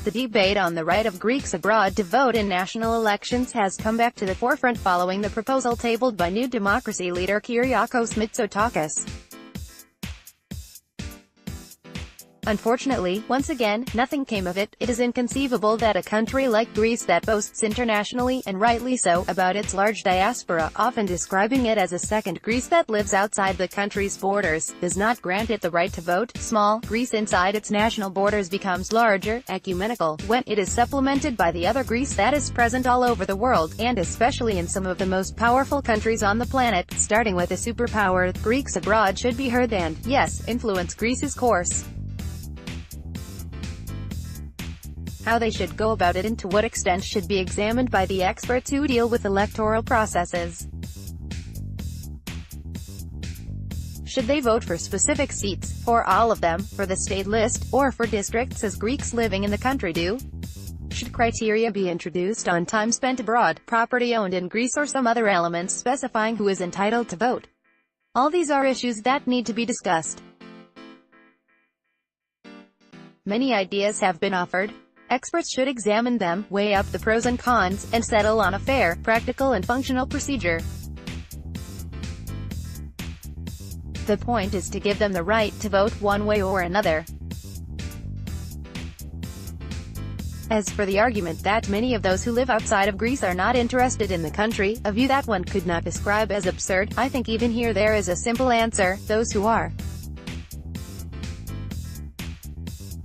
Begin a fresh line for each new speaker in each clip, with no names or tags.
The debate on the right of Greeks abroad to vote in national elections has come back to the forefront following the proposal tabled by New Democracy leader Kyriakos Mitsotakis. Unfortunately, once again, nothing came of it. It is inconceivable that a country like Greece that boasts internationally, and rightly so, about its large diaspora, often describing it as a second Greece that lives outside the country's borders, does not grant it the right to vote. Small Greece inside its national borders becomes larger, ecumenical, when it is supplemented by the other Greece that is present all over the world, and especially in some of the most powerful countries on the planet, starting with a superpower. Greeks abroad should be heard and, yes, influence Greece's course. How they should go about it and to what extent should be examined by the experts who deal with electoral processes. Should they vote for specific seats, for all of them, for the state list, or for districts as Greeks living in the country do? Should criteria be introduced on time spent abroad, property owned in Greece, or some other elements specifying who is entitled to vote? All these are issues that need to be discussed. Many ideas have been offered. Experts should examine them, weigh up the pros and cons, and settle on a fair, practical and functional procedure. The point is to give them the right to vote one way or another. As for the argument that many of those who live outside of Greece are not interested in the country, a view that one could not describe as absurd, I think even here there is a simple answer: those who are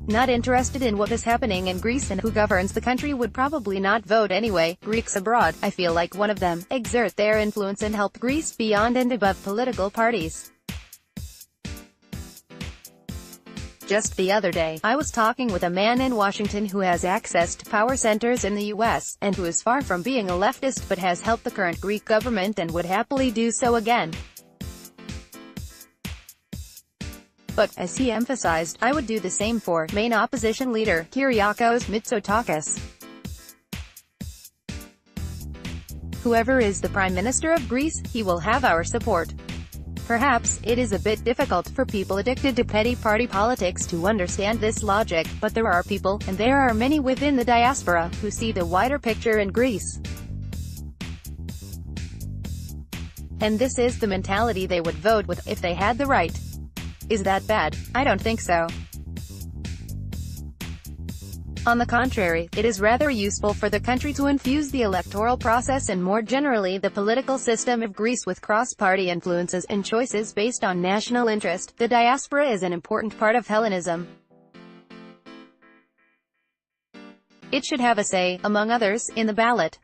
not interested in what is happening in Greece and who governs the country would probably not vote anyway. Greeks abroad, I feel like one of them, exert their influence and help Greece beyond and above political parties. Just the other day, I was talking with a man in Washington who has access to power centers in the US, and who is far from being a leftist but has helped the current Greek government and would happily do so again. But, as he emphasized, I would do the same for main opposition leader, Kyriakos Mitsotakis. Whoever is the Prime Minister of Greece, he will have our support. Perhaps, it is a bit difficult for people addicted to petty party politics to understand this logic, but there are people, and there are many within the diaspora, who see the wider picture in Greece. And this is the mentality they would vote with, if they had the right. Is that bad? I don't think so. On the contrary, it is rather useful for the country to infuse the electoral process and more generally the political system of Greece with cross-party influences and choices based on national interest. The diaspora is an important part of Hellenism. It should have a say, among others, in the ballot.